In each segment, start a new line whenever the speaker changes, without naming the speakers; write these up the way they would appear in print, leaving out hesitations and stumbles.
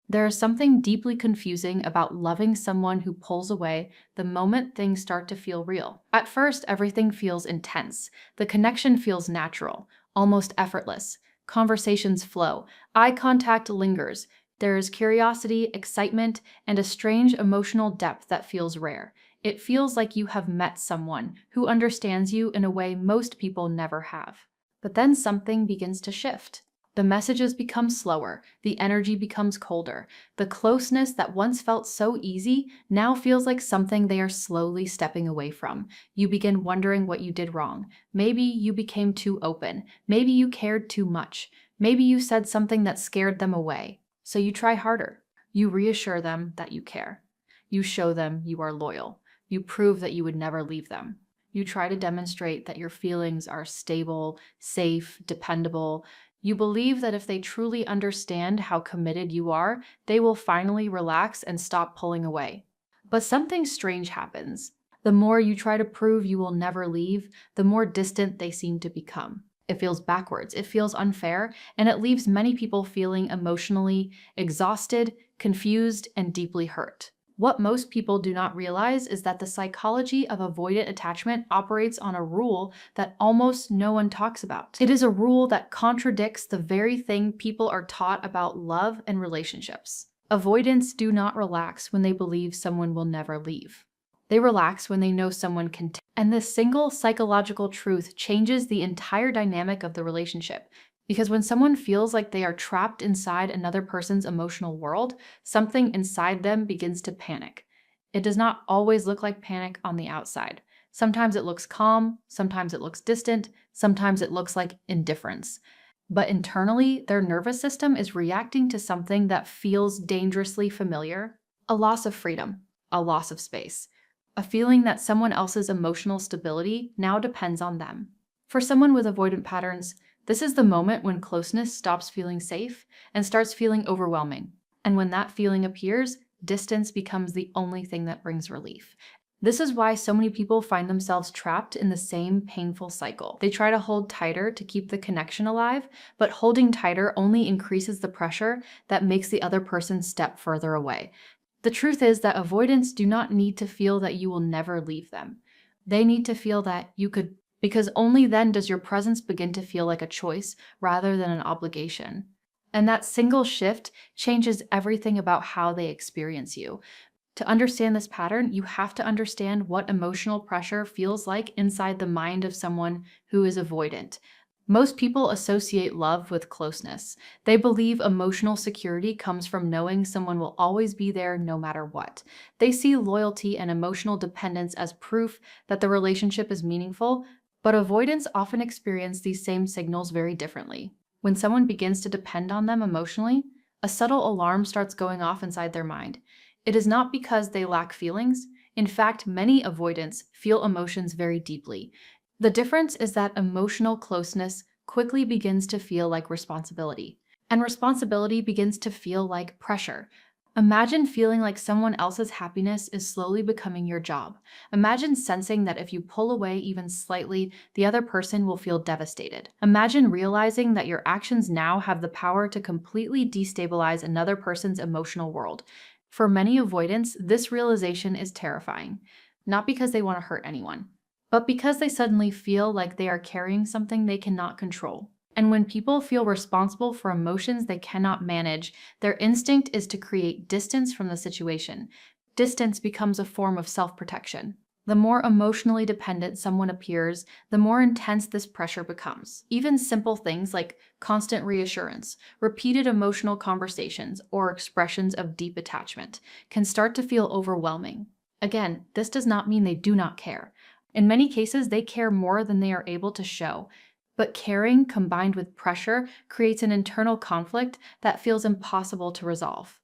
There is something deeply confusing about loving someone who pulls away the moment things start to feel real. At first, everything feels intense. The connection feels natural, almost effortless. Conversations flow, eye contact lingers. There is curiosity, excitement, and a strange emotional depth that feels rare. It feels like you have met someone who understands you in a way most people never have. But then something begins to shift. The messages become slower, the energy becomes colder. The closeness that once felt so easy now feels like something they are slowly stepping away from. You begin wondering what you did wrong. Maybe you became too open. Maybe you cared too much. Maybe you said something that scared them away. So you try harder. You reassure them that you care. You show them you are loyal. You prove that you would never leave them. You try to demonstrate that your feelings are stable, safe, dependable. You believe that if they truly understand how committed you are, they will finally relax and stop pulling away. But something strange happens. The more you try to prove you will never leave, the more distant they seem to become. It feels backwards, it feels unfair, and it leaves many people feeling emotionally exhausted, confused, and deeply hurt. What most people do not realize is that the psychology of avoidant attachment operates on a rule that almost no one talks about. It is a rule that contradicts the very thing people are taught about love and relationships. Avoidants do not relax when they believe someone will never leave. They relax when they know someone can. And this single psychological truth changes the entire dynamic of the relationship. Because when someone feels like they are trapped inside another person's emotional world, something inside them begins to panic. It does not always look like panic on the outside. Sometimes it looks calm, sometimes it looks distant, sometimes it looks like indifference. But internally, their nervous system is reacting to something that feels dangerously familiar: a loss of freedom, a loss of space, a feeling that someone else's emotional stability now depends on them. For someone with avoidant patterns, this is the moment when closeness stops feeling safe and starts feeling overwhelming. And when that feeling appears, distance becomes the only thing that brings relief. This is why so many people find themselves trapped in the same painful cycle. They try to hold tighter to keep the connection alive, but holding tighter only increases the pressure that makes the other person step further away. The truth is that avoidants do not need to feel that you will never leave them. They need to feel that you could, because only then does your presence begin to feel like a choice rather than an obligation. And that single shift changes everything about how they experience you. To understand this pattern, you have to understand what emotional pressure feels like inside the mind of someone who is avoidant. Most people associate love with closeness. They believe emotional security comes from knowing someone will always be there no matter what. They see loyalty and emotional dependence as proof that the relationship is meaningful, but avoidants often experience these same signals very differently. When someone begins to depend on them emotionally, a subtle alarm starts going off inside their mind. It is not because they lack feelings. In fact, many avoidants feel emotions very deeply. The difference is that emotional closeness quickly begins to feel like responsibility, and responsibility begins to feel like pressure. Imagine feeling like someone else's happiness is slowly becoming your job. Imagine sensing that if you pull away even slightly, the other person will feel devastated. Imagine realizing that your actions now have the power to completely destabilize another person's emotional world. For many avoidants, this realization is terrifying, not because they want to hurt anyone, but because they suddenly feel like they are carrying something they cannot control. And when people feel responsible for emotions they cannot manage, their instinct is to create distance from the situation. Distance becomes a form of self-protection. The more emotionally dependent someone appears, the more intense this pressure becomes. Even simple things like constant reassurance, repeated emotional conversations, or expressions of deep attachment can start to feel overwhelming. Again, this does not mean they do not care. In many cases, they care more than they are able to show. But caring combined with pressure creates an internal conflict that feels impossible to resolve.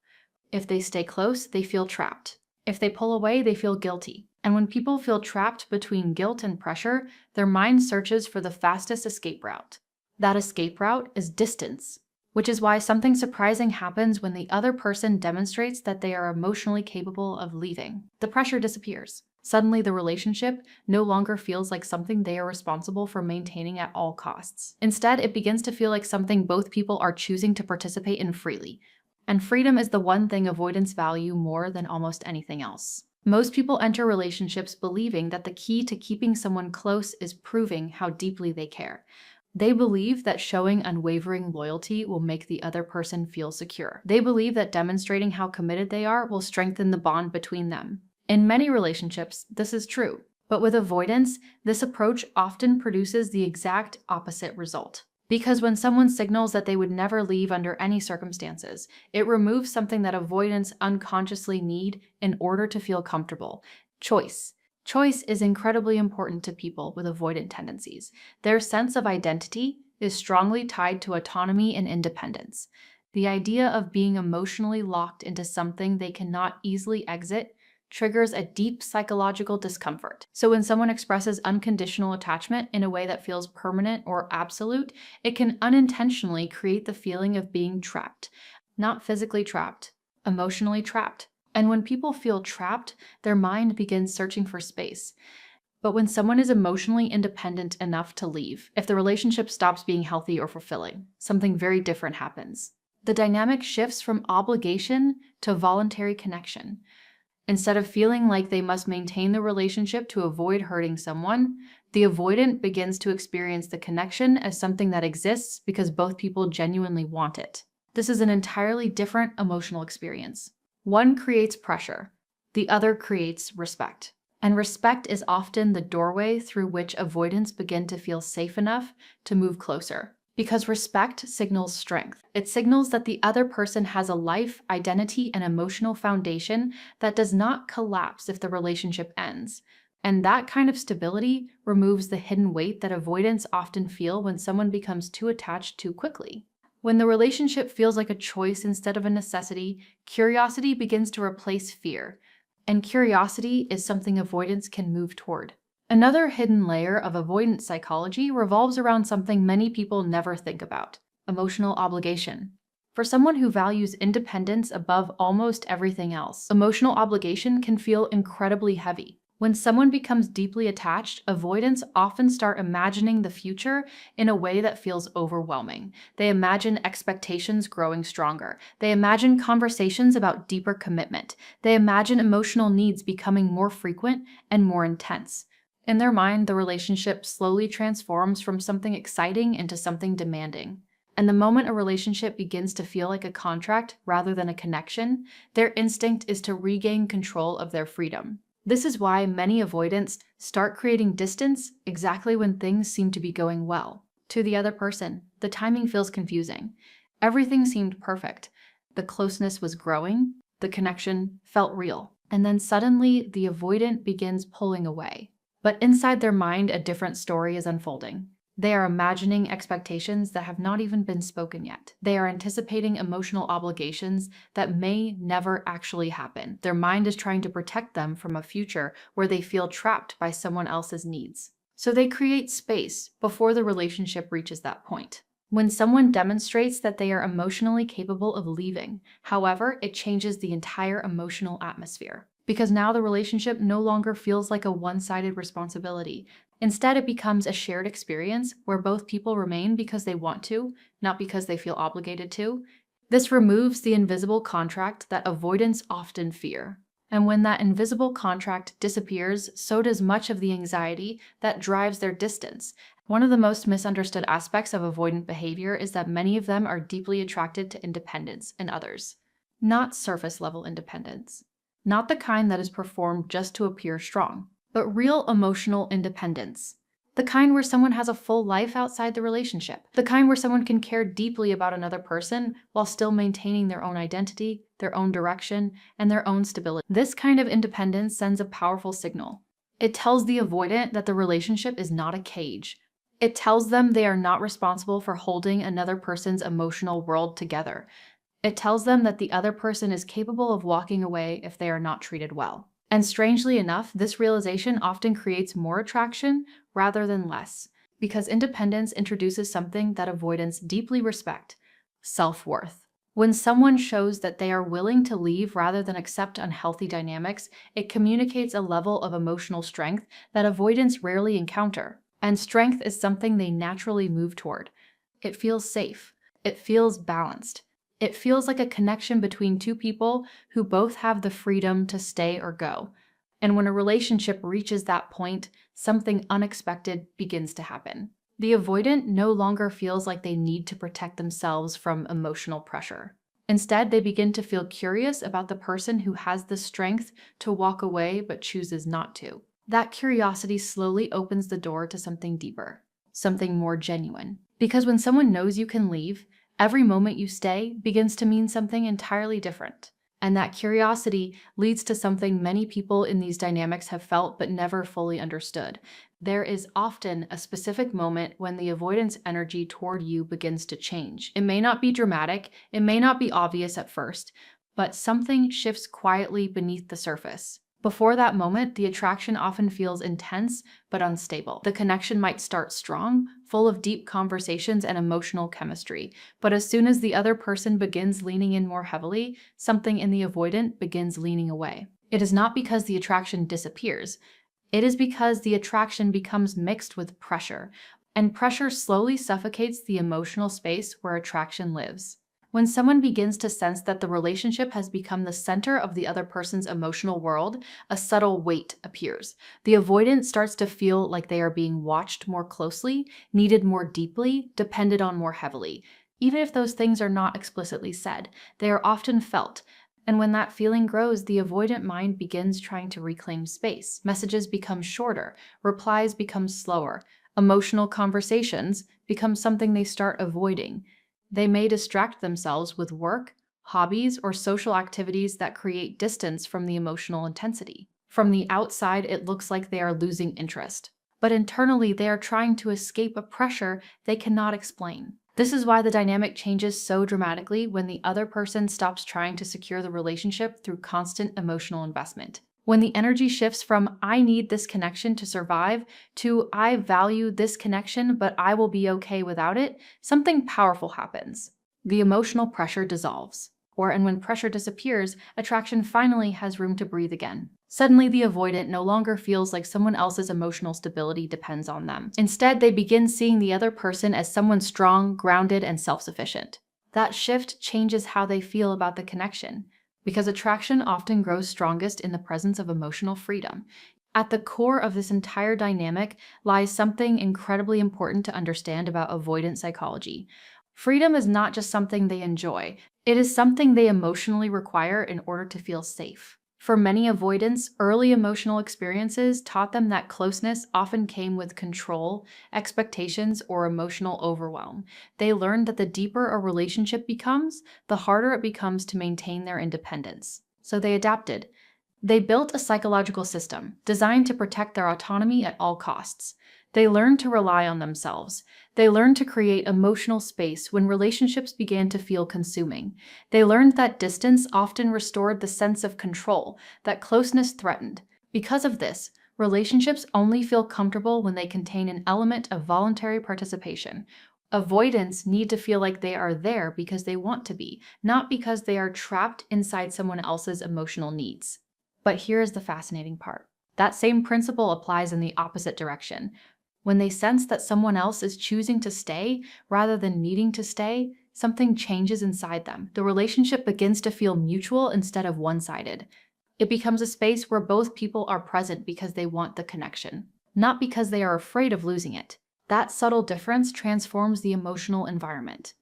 If they stay close, they feel trapped. If they pull away, they feel guilty. And when people feel trapped between guilt and pressure, their mind searches for the fastest escape route. That escape route is distance, which is why something surprising happens when the other person demonstrates that they are emotionally capable of leaving. The pressure disappears. Suddenly, the relationship no longer feels like something they are responsible for maintaining at all costs. Instead, it begins to feel like something both people are choosing to participate in freely. And freedom is the one thing avoidants value more than almost anything else. Most people enter relationships believing that the key to keeping someone close is proving how deeply they care. They believe that showing unwavering loyalty will make the other person feel secure. They believe that demonstrating how committed they are will strengthen the bond between them. In many relationships, this is true. But with avoidance, this approach often produces the exact opposite result. Because when someone signals that they would never leave under any circumstances, it removes something that avoidants unconsciously need in order to feel comfortable: choice. Choice is incredibly important to people with avoidant tendencies. Their sense of identity is strongly tied to autonomy and independence. The idea of being emotionally locked into something they cannot easily exit triggers a deep psychological discomfort. So when someone expresses unconditional attachment in a way that feels permanent or absolute, it can unintentionally create the feeling of being trapped. Not physically trapped, emotionally trapped. And when people feel trapped, their mind begins searching for space. But when someone is emotionally independent enough to leave, if the relationship stops being healthy or fulfilling, something very different happens. The dynamic shifts from obligation to voluntary connection. Instead of feeling like they must maintain the relationship to avoid hurting someone, the avoidant begins to experience the connection as something that exists because both people genuinely want it. This is an entirely different emotional experience. One creates pressure, the other creates respect. And respect is often the doorway through which avoidants begin to feel safe enough to move closer. Because respect signals strength. It signals that the other person has a life, identity, and emotional foundation that does not collapse if the relationship ends. And that kind of stability removes the hidden weight that avoidants often feel when someone becomes too attached too quickly. When the relationship feels like a choice instead of a necessity, curiosity begins to replace fear. And curiosity is something avoidants can move toward. Another hidden layer of avoidant psychology revolves around something many people never think about: emotional obligation. For someone who values independence above almost everything else, emotional obligation can feel incredibly heavy. When someone becomes deeply attached, avoidants often start imagining the future in a way that feels overwhelming. They imagine expectations growing stronger. They imagine conversations about deeper commitment. They imagine emotional needs becoming more frequent and more intense. In their mind, the relationship slowly transforms from something exciting into something demanding. And the moment a relationship begins to feel like a contract rather than a connection, their instinct is to regain control of their freedom. This is why many avoidants start creating distance exactly when things seem to be going well. To the other person, the timing feels confusing. Everything seemed perfect. The closeness was growing. The connection felt real. And then suddenly, the avoidant begins pulling away. But inside their mind, a different story is unfolding. They are imagining expectations that have not even been spoken yet. They are anticipating emotional obligations that may never actually happen. Their mind is trying to protect them from a future where they feel trapped by someone else's needs. So they create space before the relationship reaches that point. When someone demonstrates that they are emotionally capable of leaving, however, it changes the entire emotional atmosphere. Because now the relationship no longer feels like a one-sided responsibility. Instead, it becomes a shared experience where both people remain because they want to, not because they feel obligated to. This removes the invisible contract that avoidants often fear. And when that invisible contract disappears, so does much of the anxiety that drives their distance. One of the most misunderstood aspects of avoidant behavior is that many of them are deeply attracted to independence in others. Not surface-level independence. Not the kind that is performed just to appear strong, but real emotional independence. The kind where someone has a full life outside the relationship. The kind where someone can care deeply about another person while still maintaining their own identity, their own direction, and their own stability. This kind of independence sends a powerful signal. It tells the avoidant that the relationship is not a cage. It tells them they are not responsible for holding another person's emotional world together. It tells them that the other person is capable of walking away if they are not treated well. And strangely enough, this realization often creates more attraction rather than less, because independence introduces something that avoidants deeply respect: self-worth. When someone shows that they are willing to leave rather than accept unhealthy dynamics, it communicates a level of emotional strength that avoidants rarely encounter. And strength is something they naturally move toward. It feels safe. It feels balanced. It feels like a connection between two people who both have the freedom to stay or go. And when a relationship reaches that point, something unexpected begins to happen. The avoidant no longer feels like they need to protect themselves from emotional pressure. Instead, they begin to feel curious about the person who has the strength to walk away but chooses not to. That curiosity slowly opens the door to something deeper, something more genuine. Because when someone knows you can leave, every moment you stay begins to mean something entirely different. And that curiosity leads to something many people in these dynamics have felt but never fully understood. There is often a specific moment when the avoidance energy toward you begins to change. It may not be dramatic, it may not be obvious at first, but something shifts quietly beneath the surface. Before that moment, the attraction often feels intense but unstable. The connection might start strong, full of deep conversations and emotional chemistry, but as soon as the other person begins leaning in more heavily, something in the avoidant begins leaning away. It is not because the attraction disappears. It is because the attraction becomes mixed with pressure, and pressure slowly suffocates the emotional space where attraction lives. When someone begins to sense that the relationship has become the center of the other person's emotional world, a subtle weight appears. The avoidant starts to feel like they are being watched more closely, needed more deeply, depended on more heavily. Even if those things are not explicitly said, they are often felt. And when that feeling grows, the avoidant mind begins trying to reclaim space. Messages become shorter, replies become slower, emotional conversations become something they start avoiding. They may distract themselves with work, hobbies, or social activities that create distance from the emotional intensity. From the outside, it looks like they are losing interest, but internally they are trying to escape a pressure they cannot explain. This is why the dynamic changes so dramatically when the other person stops trying to secure the relationship through constant emotional investment. When the energy shifts from "I need this connection to survive" to "I value this connection, but I will be okay without it," something powerful happens. The emotional pressure dissolves. And when pressure disappears, attraction finally has room to breathe again. Suddenly, the avoidant no longer feels like someone else's emotional stability depends on them. Instead, they begin seeing the other person as someone strong, grounded, and self-sufficient. That shift changes how they feel about the connection, because attraction often grows strongest in the presence of emotional freedom. At the core of this entire dynamic lies something incredibly important to understand about avoidant psychology. Freedom is not just something they enjoy, it is something they emotionally require in order to feel safe. For many avoidants, early emotional experiences taught them that closeness often came with control, expectations, or emotional overwhelm. They learned that the deeper a relationship becomes, the harder it becomes to maintain their independence. So they adapted. They built a psychological system designed to protect their autonomy at all costs. They learned to rely on themselves. They learned to create emotional space when relationships began to feel consuming. They learned that distance often restored the sense of control, that closeness threatened. Because of this, relationships only feel comfortable when they contain an element of voluntary participation. Avoidants need to feel like they are there because they want to be, not because they are trapped inside someone else's emotional needs. But here is the fascinating part. That same principle applies in the opposite direction. When they sense that someone else is choosing to stay rather than needing to stay, something changes inside them. The relationship begins to feel mutual instead of one-sided. It becomes a space where both people are present because they want the connection, not because they are afraid of losing it. That subtle difference transforms the emotional environment.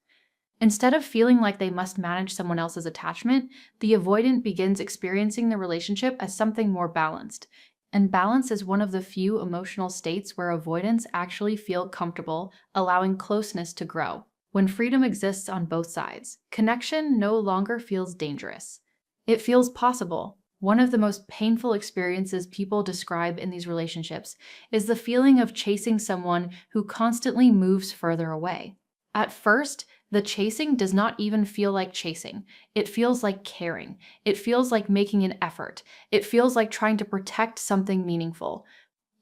Instead of feeling like they must manage someone else's attachment, the avoidant begins experiencing the relationship as something more balanced. And balance is one of the few emotional states where avoidants actually feel comfortable, allowing closeness to grow. When freedom exists on both sides, connection no longer feels dangerous. It feels possible. One of the most painful experiences people describe in these relationships is the feeling of chasing someone who constantly moves further away. At first, the chasing does not even feel like chasing. It feels like caring. It feels like making an effort. It feels like trying to protect something meaningful.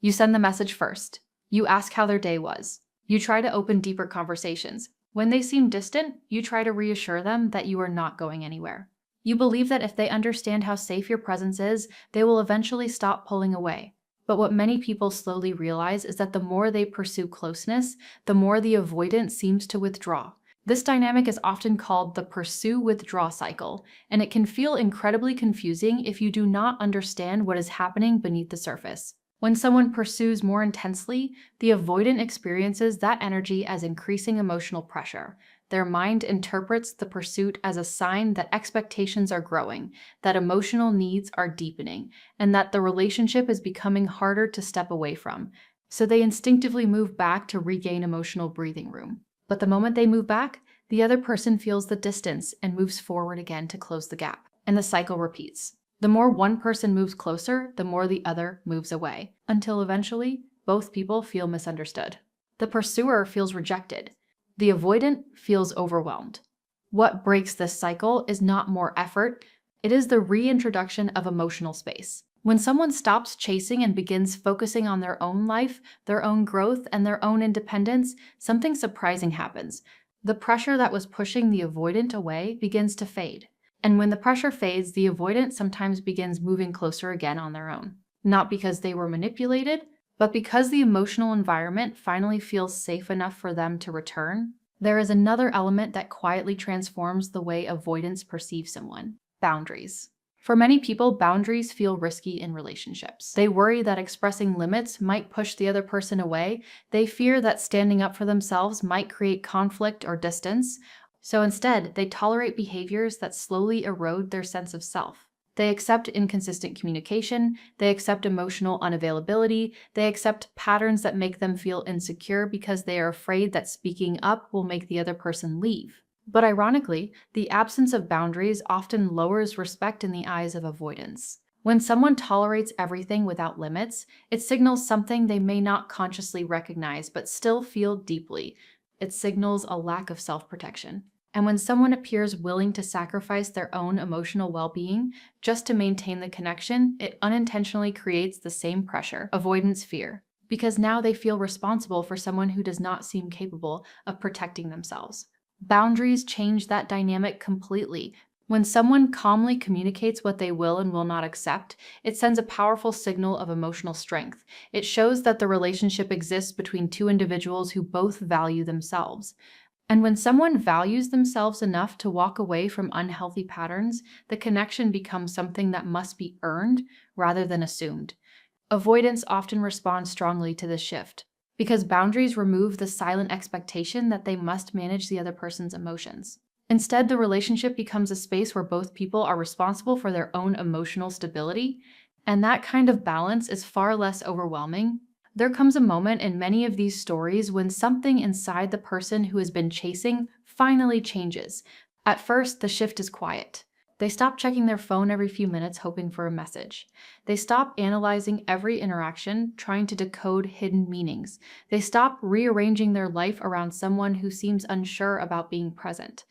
You send the message first. You ask how their day was. You try to open deeper conversations. When they seem distant, you try to reassure them that you are not going anywhere. You believe that if they understand how safe your presence is, they will eventually stop pulling away. But what many people slowly realize is that the more they pursue closeness, the more the avoidant seems to withdraw. This dynamic is often called the pursue-withdraw cycle, and it can feel incredibly confusing if you do not understand what is happening beneath the surface. When someone pursues more intensely, the avoidant experiences that energy as increasing emotional pressure. Their mind interprets the pursuit as a sign that expectations are growing, that emotional needs are deepening, and that the relationship is becoming harder to step away from. So they instinctively move back to regain emotional breathing room. But the moment they move back, the other person feels the distance and moves forward again to close the gap. And the cycle repeats. The more one person moves closer, the more the other moves away, until eventually, both people feel misunderstood. The pursuer feels rejected. The avoidant feels overwhelmed. What breaks this cycle is not more effort, it is the reintroduction of emotional space. When someone stops chasing and begins focusing on their own life, their own growth, and their own independence, something surprising happens. The pressure that was pushing the avoidant away begins to fade. And when the pressure fades, the avoidant sometimes begins moving closer again on their own. Not because they were manipulated, but because the emotional environment finally feels safe enough for them to return. There is another element that quietly transforms the way avoidants perceive someone: boundaries. For many people, boundaries feel risky in relationships. They worry that expressing limits might push the other person away. They fear that standing up for themselves might create conflict or distance. So instead, they tolerate behaviors that slowly erode their sense of self. They accept inconsistent communication, they accept emotional unavailability, they accept patterns that make them feel insecure because they are afraid that speaking up will make the other person leave. But ironically, the absence of boundaries often lowers respect in the eyes of avoidants. When someone tolerates everything without limits, it signals something they may not consciously recognize but still feel deeply. It signals a lack of self-protection. And when someone appears willing to sacrifice their own emotional well-being just to maintain the connection, it unintentionally creates the same pressure, avoidance fear, because now they feel responsible for someone who does not seem capable of protecting themselves. Boundaries change that dynamic completely. When someone calmly communicates what they will and will not accept, it sends a powerful signal of emotional strength. It shows that the relationship exists between two individuals who both value themselves. And when someone values themselves enough to walk away from unhealthy patterns, the connection becomes something that must be earned rather than assumed. Avoidants often respond strongly to this shift, because boundaries remove the silent expectation that they must manage the other person's emotions. Instead, the relationship becomes a space where both people are responsible for their own emotional stability, and that kind of balance is far less overwhelming. There comes a moment in many of these stories when something inside the person who has been chasing finally changes. At first, the shift is quiet. They stop checking their phone every few minutes hoping for a message. They stop analyzing every interaction, trying to decode hidden meanings. They stop rearranging their life around someone who seems unsure about being present.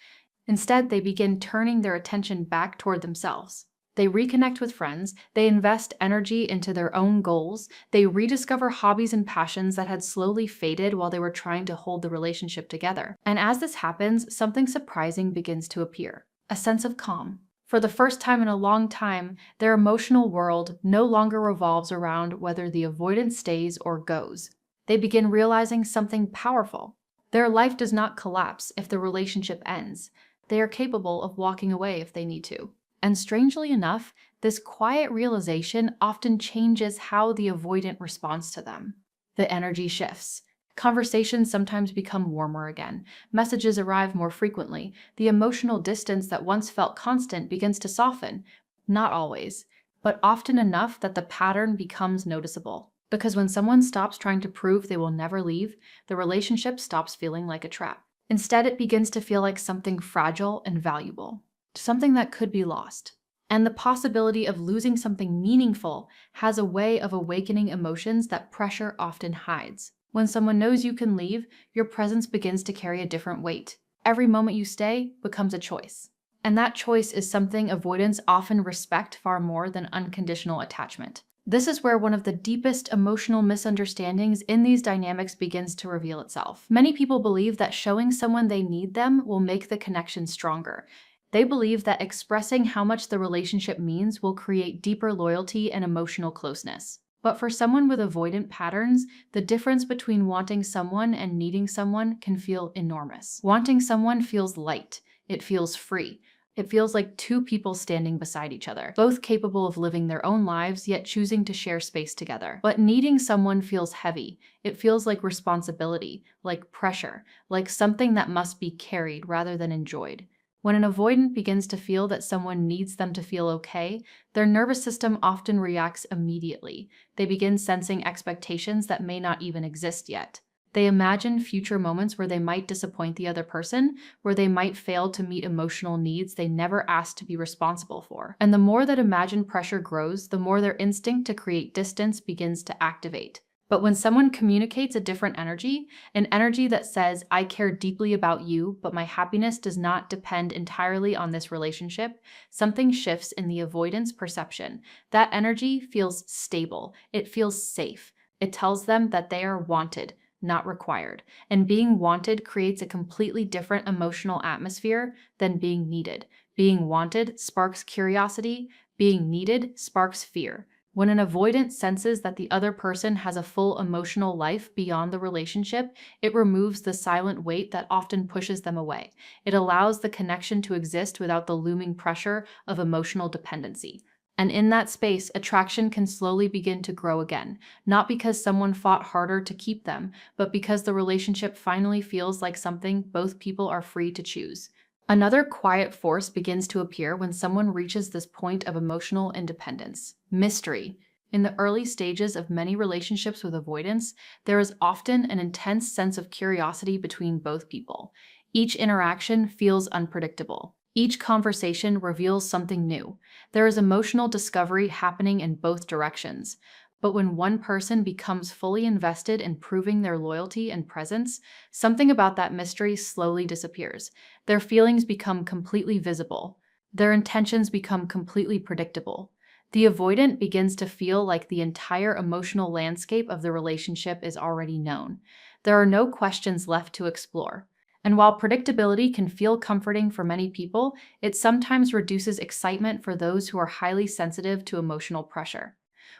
Instead, they begin turning their attention back toward themselves. They reconnect with friends, they invest energy into their own goals, they rediscover hobbies and passions that had slowly faded while they were trying to hold the relationship together. And as this happens, something surprising begins to appear: a sense of calm. For the first time in a long time, their emotional world no longer revolves around whether the avoidant stays or goes. They begin realizing something powerful. Their life does not collapse if the relationship ends. They are capable of walking away if they need to. And strangely enough, this quiet realization often changes how the avoidant responds to them. The energy shifts. Conversations sometimes become warmer again. Messages arrive more frequently. The emotional distance that once felt constant begins to soften. Not always, but often enough that the pattern becomes noticeable. Because when someone stops trying to prove they will never leave, the relationship stops feeling like a trap. Instead, it begins to feel like something fragile and valuable, something that could be lost. And the possibility of losing something meaningful has a way of awakening emotions that pressure often hides. When someone knows you can leave, your presence begins to carry a different weight. Every moment you stay becomes a choice. And that choice is something avoidants often respect far more than unconditional attachment. This is where one of the deepest emotional misunderstandings in these dynamics begins to reveal itself. Many people believe that showing someone they need them will make the connection stronger. They believe that expressing how much the relationship means will create deeper loyalty and emotional closeness. But for someone with avoidant patterns, the difference between wanting someone and needing someone can feel enormous. Wanting someone feels light, it feels free. It feels like two people standing beside each other, both capable of living their own lives, yet choosing to share space together. But needing someone feels heavy. It feels like responsibility, like pressure, like something that must be carried rather than enjoyed. When an avoidant begins to feel that someone needs them to feel okay, their nervous system often reacts immediately. They begin sensing expectations that may not even exist yet. They imagine future moments where they might disappoint the other person, where they might fail to meet emotional needs they never asked to be responsible for. And the more that imagined pressure grows, the more their instinct to create distance begins to activate. But when someone communicates a different energy, an energy that says, I care deeply about you, but my happiness does not depend entirely on this relationship, something shifts in the avoidance perception. That energy feels stable. It feels safe. It tells them that they are wanted, not required. And being wanted creates a completely different emotional atmosphere than being needed. Being wanted sparks curiosity. Being needed sparks fear. When an avoidant senses that the other person has a full emotional life beyond the relationship, it removes the silent weight that often pushes them away. It allows the connection to exist without the looming pressure of emotional dependency. And in that space, attraction can slowly begin to grow again, not because someone fought harder to keep them, but because the relationship finally feels like something both people are free to choose. Another quiet force begins to appear when someone reaches this point of emotional independence: mystery. In the early stages of many relationships with avoidance, there is often an intense sense of curiosity between both people. Each interaction feels unpredictable. Each conversation reveals something new. There is emotional discovery happening in both directions. But when one person becomes fully invested in proving their loyalty and presence, something about that mystery slowly disappears. Their feelings become completely visible. Their intentions become completely predictable. The avoidant begins to feel like the entire emotional landscape of the relationship is already known. There are no questions left to explore. And while predictability can feel comforting for many people, it sometimes reduces excitement for those who are highly sensitive to emotional pressure.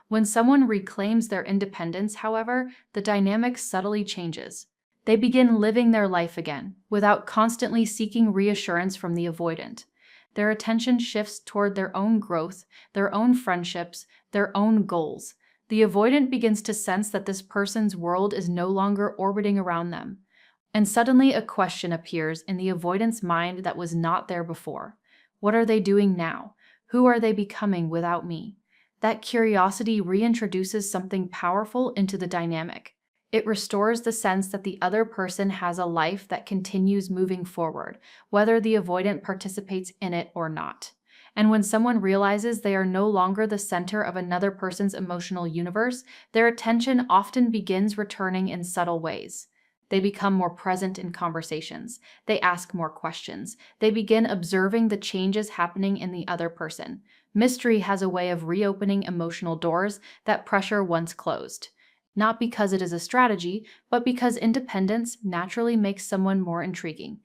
When someone reclaims their independence, however, the dynamic subtly changes. They begin living their life again, without constantly seeking reassurance from the avoidant. Their attention shifts toward their own growth, their own friendships, their own goals. The avoidant begins to sense that this person's world is no longer orbiting around them. And suddenly a question appears in the avoidant's mind that was not there before. What are they doing now? Who are they becoming without me? That curiosity reintroduces something powerful into the dynamic. It restores the sense that the other person has a life that continues moving forward, whether the avoidant participates in it or not. And when someone realizes they are no longer the center of another person's emotional universe, their attention often begins returning in subtle ways. They become more present in conversations. They ask more questions. They begin observing the changes happening in the other person. Mystery has a way of reopening emotional doors that pressure once closed. Not because it is a strategy, but because independence naturally makes someone more intriguing.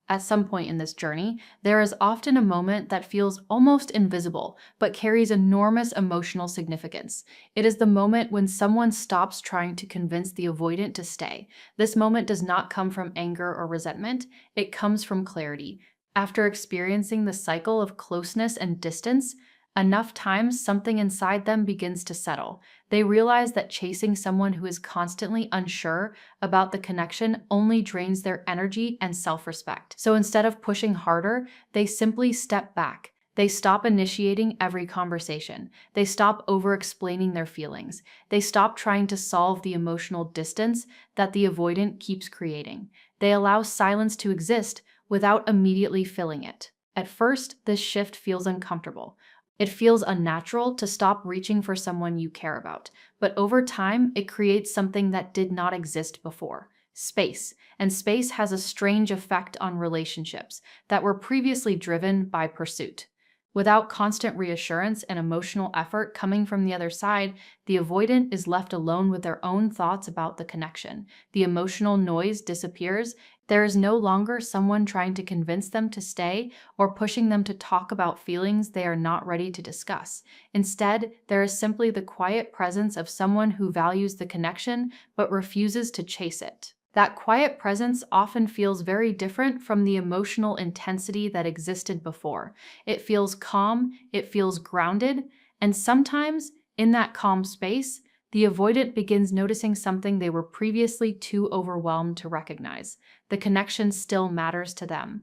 At some point in this journey, there is often a moment that feels almost invisible, but carries enormous emotional significance. It is the moment when someone stops trying to convince the avoidant to stay. This moment does not come from anger or resentment, it comes from clarity. After experiencing the cycle of closeness and distance, enough times something inside them begins to settle. They realize that chasing someone who is constantly unsure about the connection only drains their energy and self-respect. So instead of pushing harder, they simply step back. They stop initiating every conversation. They stop over-explaining their feelings. They stop trying to solve the emotional distance that the avoidant keeps creating. They allow silence to exist without immediately filling it. At first, this shift feels uncomfortable. It feels unnatural to stop reaching for someone you care about, but over time, it creates something that did not exist before: space. And space has a strange effect on relationships that were previously driven by pursuit. Without constant reassurance and emotional effort coming from the other side, the avoidant is left alone with their own thoughts about the connection. The emotional noise disappears, There is no longer someone trying to convince them to stay or pushing them to talk about feelings they are not ready to discuss. Instead, there is simply the quiet presence of someone who values the connection but refuses to chase it. That quiet presence often feels very different from the emotional intensity that existed before. It feels calm, it feels grounded, and sometimes, in that calm space, the avoidant begins noticing something they were previously too overwhelmed to recognize. The connection still matters to them.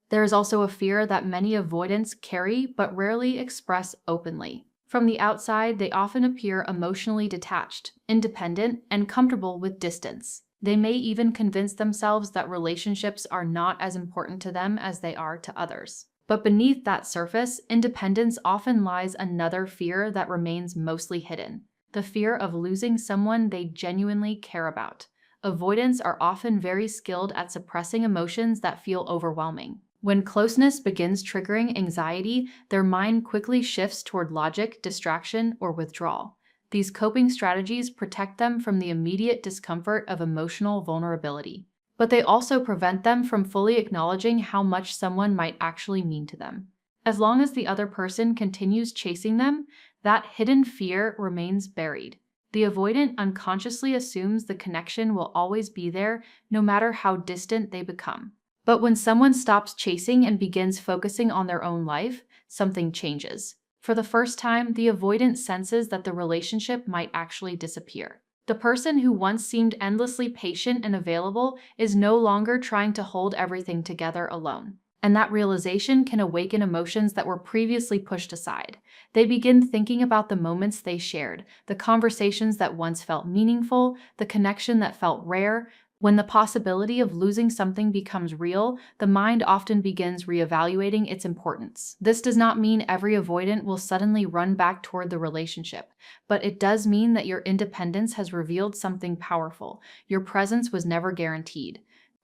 There is also a fear that many avoidants carry but rarely express openly. From the outside, they often appear emotionally detached, independent, and comfortable with distance. They may even convince themselves that relationships are not as important to them as they are to others. But beneath that surface, independence often lies another fear that remains mostly hidden: the fear of losing someone they genuinely care about. Avoidants are often very skilled at suppressing emotions that feel overwhelming. When closeness begins triggering anxiety, their mind quickly shifts toward logic, distraction, or withdrawal. These coping strategies protect them from the immediate discomfort of emotional vulnerability. But they also prevent them from fully acknowledging how much someone might actually mean to them. As long as the other person continues chasing them, that hidden fear remains buried. The avoidant unconsciously assumes the connection will always be there, no matter how distant they become. But when someone stops chasing and begins focusing on their own life, something changes. For the first time, the avoidant senses that the relationship might actually disappear. The person who once seemed endlessly patient and available is no longer trying to hold everything together alone. And that realization can awaken emotions that were previously pushed aside. They begin thinking about the moments they shared, the conversations that once felt meaningful, the connection that felt rare. When the possibility of losing something becomes real, the mind often begins reevaluating its importance. This does not mean every avoidant will suddenly run back toward the relationship, but it does mean that your independence has revealed something powerful. Your presence was never guaranteed.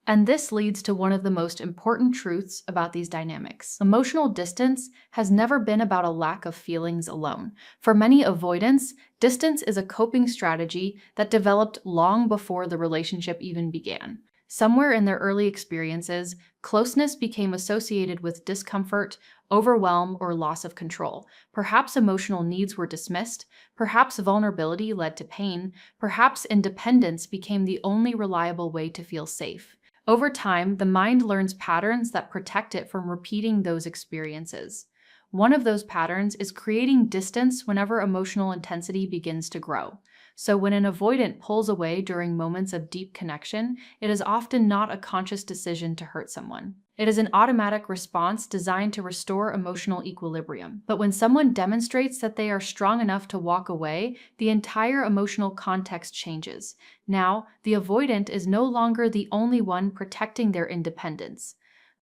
And this leads to one of the most important truths about these dynamics. Emotional distance has never been about a lack of feelings alone. For many avoidants, distance is a coping strategy that developed long before the relationship even began. Somewhere in their early experiences, closeness became associated with discomfort, overwhelm, or loss of control. Perhaps emotional needs were dismissed, perhaps vulnerability led to pain, perhaps independence became the only reliable way to feel safe. Over time, the mind learns patterns that protect it from repeating those experiences. One of those patterns is creating distance whenever emotional intensity begins to grow. So when an avoidant pulls away during moments of deep connection, it is often not a conscious decision to hurt someone. It is an automatic response designed to restore emotional equilibrium. But when someone demonstrates that they are strong enough to walk away, the entire emotional context changes. Now, the avoidant is no longer the only one protecting their independence.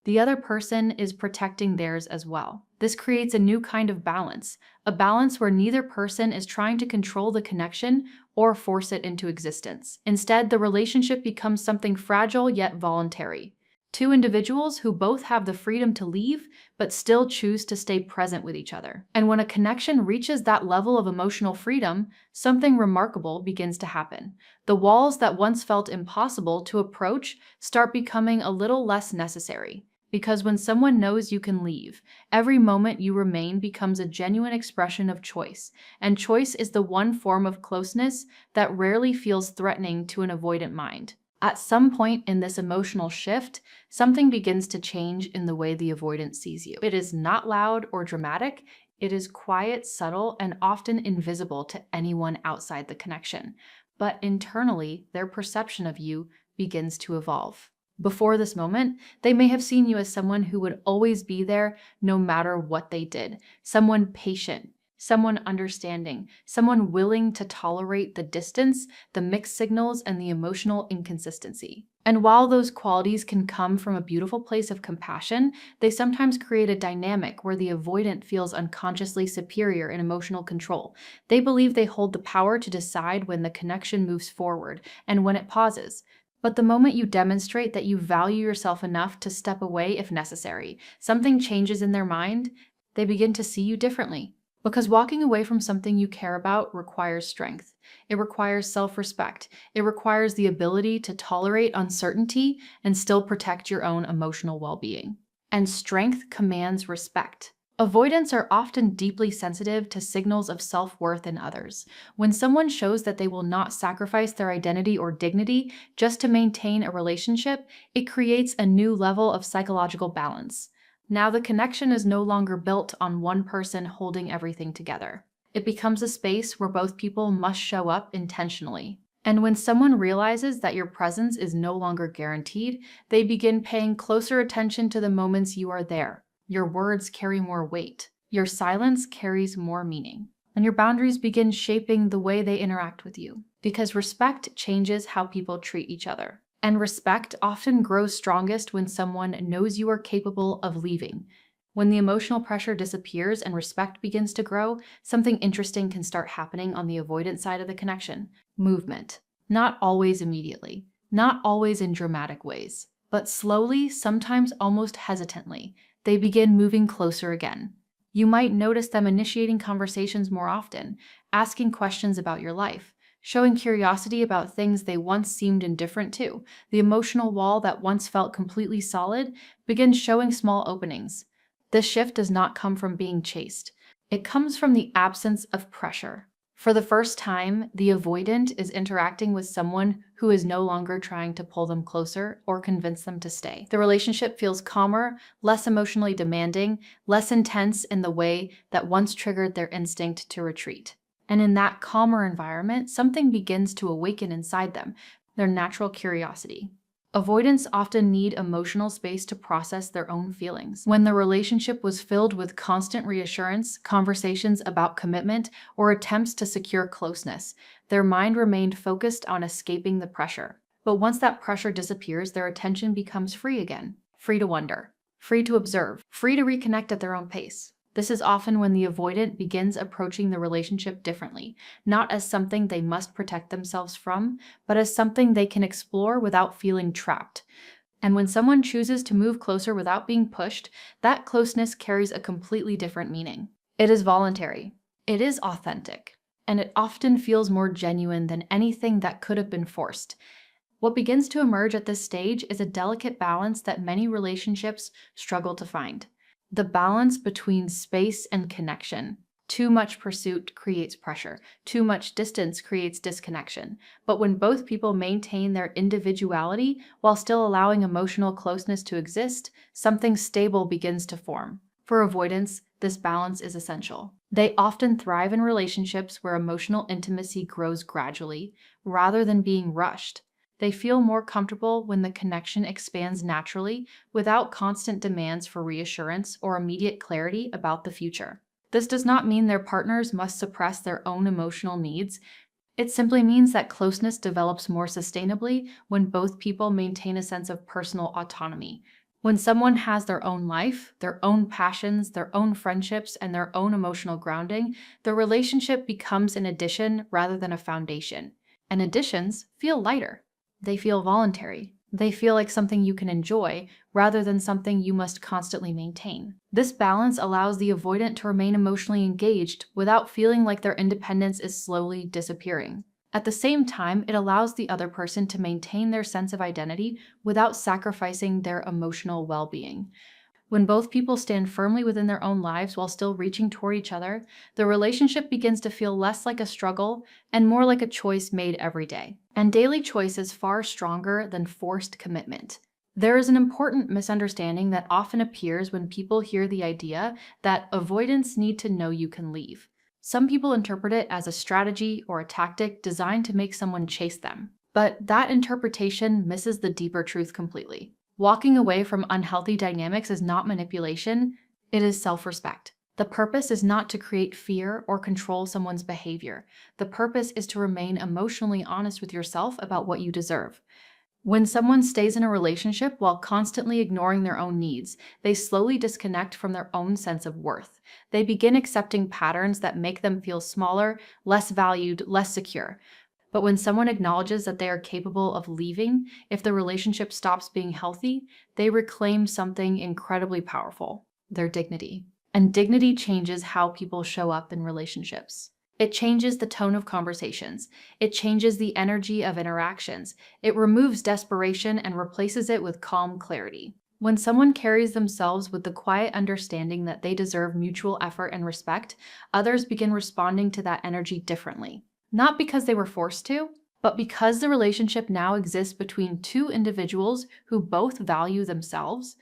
The other person is protecting theirs as well. This creates a new kind of balance, a balance where neither person is trying to control the connection or force it into existence. Instead, the relationship becomes something fragile yet voluntary. Two individuals who both have the freedom to leave, but still choose to stay present with each other. And when a connection reaches that level of emotional freedom, something remarkable begins to happen. The walls that once felt impossible to approach start becoming a little less necessary. Because when someone knows you can leave, every moment you remain becomes a genuine expression of choice. And choice is the one form of closeness that rarely feels threatening to an avoidant mind. At some point in this emotional shift, something begins to change in the way the avoidant sees you. It is not loud or dramatic. It is quiet, subtle, and often invisible to anyone outside the connection. But internally, their perception of you begins to evolve. Before this moment, they may have seen you as someone who would always be there no matter what they did, someone patient, someone understanding, someone willing to tolerate the distance, the mixed signals, and the emotional inconsistency. And while those qualities can come from a beautiful place of compassion, they sometimes create a dynamic where the avoidant feels unconsciously superior in emotional control. They believe they hold the power to decide when the connection moves forward and when it pauses. But the moment you demonstrate that you value yourself enough to step away if necessary, something changes in their mind. They begin to see you differently. Because walking away from something you care about requires strength. It requires self-respect. It requires the ability to tolerate uncertainty and still protect your own emotional well-being. And strength commands respect. Avoidants are often deeply sensitive to signals of self-worth in others. When someone shows that they will not sacrifice their identity or dignity just to maintain a relationship, it creates a new level of psychological balance. Now the connection is no longer built on one person holding everything together. It becomes a space where both people must show up intentionally. And when someone realizes that your presence is no longer guaranteed, they begin paying closer attention to the moments you are there. Your words carry more weight. Your silence carries more meaning. And your boundaries begin shaping the way they interact with you. Because respect changes how people treat each other. And respect often grows strongest when someone knows you are capable of leaving. When the emotional pressure disappears and respect begins to grow, something interesting can start happening on the avoidant side of the connection. Movement. Not always immediately. Not always in dramatic ways. But slowly, sometimes almost hesitantly, they begin moving closer again. You might notice them initiating conversations more often, asking questions about your life, showing curiosity about things they once seemed indifferent to. The emotional wall that once felt completely solid begins showing small openings. This shift does not come from being chased. It comes from the absence of pressure. For the first time, the avoidant is interacting with someone who is no longer trying to pull them closer or convince them to stay. The relationship feels calmer, less emotionally demanding, less intense in the way that once triggered their instinct to retreat. And in that calmer environment, something begins to awaken inside them, their natural curiosity. Avoidants often need emotional space to process their own feelings. When the relationship was filled with constant reassurance, conversations about commitment, or attempts to secure closeness, their mind remained focused on escaping the pressure. But once that pressure disappears, their attention becomes free again. Free to wonder, free to observe, free to reconnect at their own pace. This is often when the avoidant begins approaching the relationship differently, not as something they must protect themselves from, but as something they can explore without feeling trapped. And when someone chooses to move closer without being pushed, that closeness carries a completely different meaning. It is voluntary. It is authentic. And it often feels more genuine than anything that could have been forced. What begins to emerge at this stage is a delicate balance that many relationships struggle to find. The balance between space and connection. Too much pursuit creates pressure. Too much distance creates disconnection. But when both people maintain their individuality while still allowing emotional closeness to exist, something stable begins to form. For avoidants, this balance is essential. They often thrive in relationships where emotional intimacy grows gradually, rather than being rushed. They feel more comfortable when the connection expands naturally without constant demands for reassurance or immediate clarity about the future. This does not mean their partners must suppress their own emotional needs. It simply means that closeness develops more sustainably when both people maintain a sense of personal autonomy. When someone has their own life, their own passions, their own friendships, and their own emotional grounding, the relationship becomes an addition rather than a foundation. And additions feel lighter. They feel voluntary. They feel like something you can enjoy rather than something you must constantly maintain. This balance allows the avoidant to remain emotionally engaged without feeling like their independence is slowly disappearing. At the same time, it allows the other person to maintain their sense of identity without sacrificing their emotional well-being. When both people stand firmly within their own lives while still reaching toward each other, the relationship begins to feel less like a struggle and more like a choice made every day. And daily choice is far stronger than forced commitment. There is an important misunderstanding that often appears when people hear the idea that avoidants need to know you can leave. Some people interpret it as a strategy or a tactic designed to make someone chase them. But that interpretation misses the deeper truth completely. Walking away from unhealthy dynamics is not manipulation, it is self-respect. The purpose is not to create fear or control someone's behavior. The purpose is to remain emotionally honest with yourself about what you deserve. When someone stays in a relationship while constantly ignoring their own needs, they slowly disconnect from their own sense of worth. They begin accepting patterns that make them feel smaller, less valued, less secure. But when someone acknowledges that they are capable of leaving, if the relationship stops being healthy, they reclaim something incredibly powerful: their dignity. And dignity changes how people show up in relationships. It changes the tone of conversations. It changes the energy of interactions. It removes desperation and replaces it with calm clarity. When someone carries themselves with the quiet understanding that they deserve mutual effort and respect, others begin responding to that energy differently. Not because they were forced to, but because the relationship now exists between two individuals who both value themselves,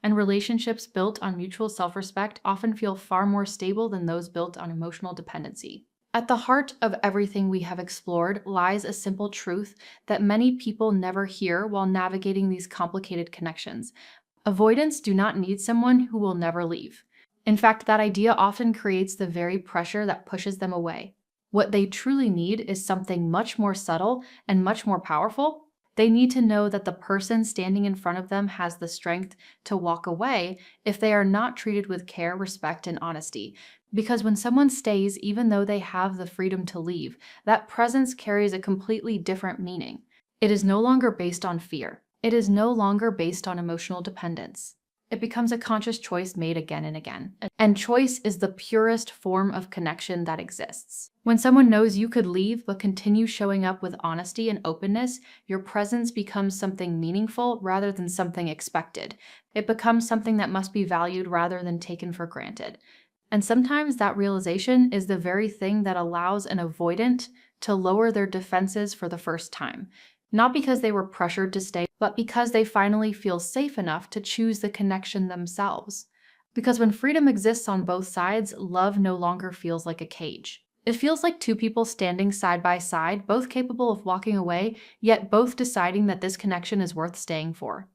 and relationships built on mutual self-respect often feel far more stable than those built on emotional dependency. At the heart of everything we have explored lies a simple truth that many people never hear while navigating these complicated connections. Avoidants do not need someone who will never leave. In fact, that idea often creates the very pressure that pushes them away. What they truly need is something much more subtle and much more powerful. They need to know that the person standing in front of them has the strength to walk away if they are not treated with care, respect, and honesty. Because when someone stays, even though they have the freedom to leave, that presence carries a completely different meaning. It is no longer based on fear. It is no longer based on emotional dependence. It becomes a conscious choice made again and again. And choice is the purest form of connection that exists. When someone knows you could leave but continue showing up with honesty and openness, your presence becomes something meaningful rather than something expected. It becomes something that must be valued rather than taken for granted. And sometimes that realization is the very thing that allows an avoidant to lower their defenses for the first time. Not because they were pressured to stay, but because they finally feel safe enough to choose the connection themselves. Because when freedom exists on both sides, love no longer feels like a cage. It feels like two people standing side by side, both capable of walking away, yet both deciding that this connection is worth staying for.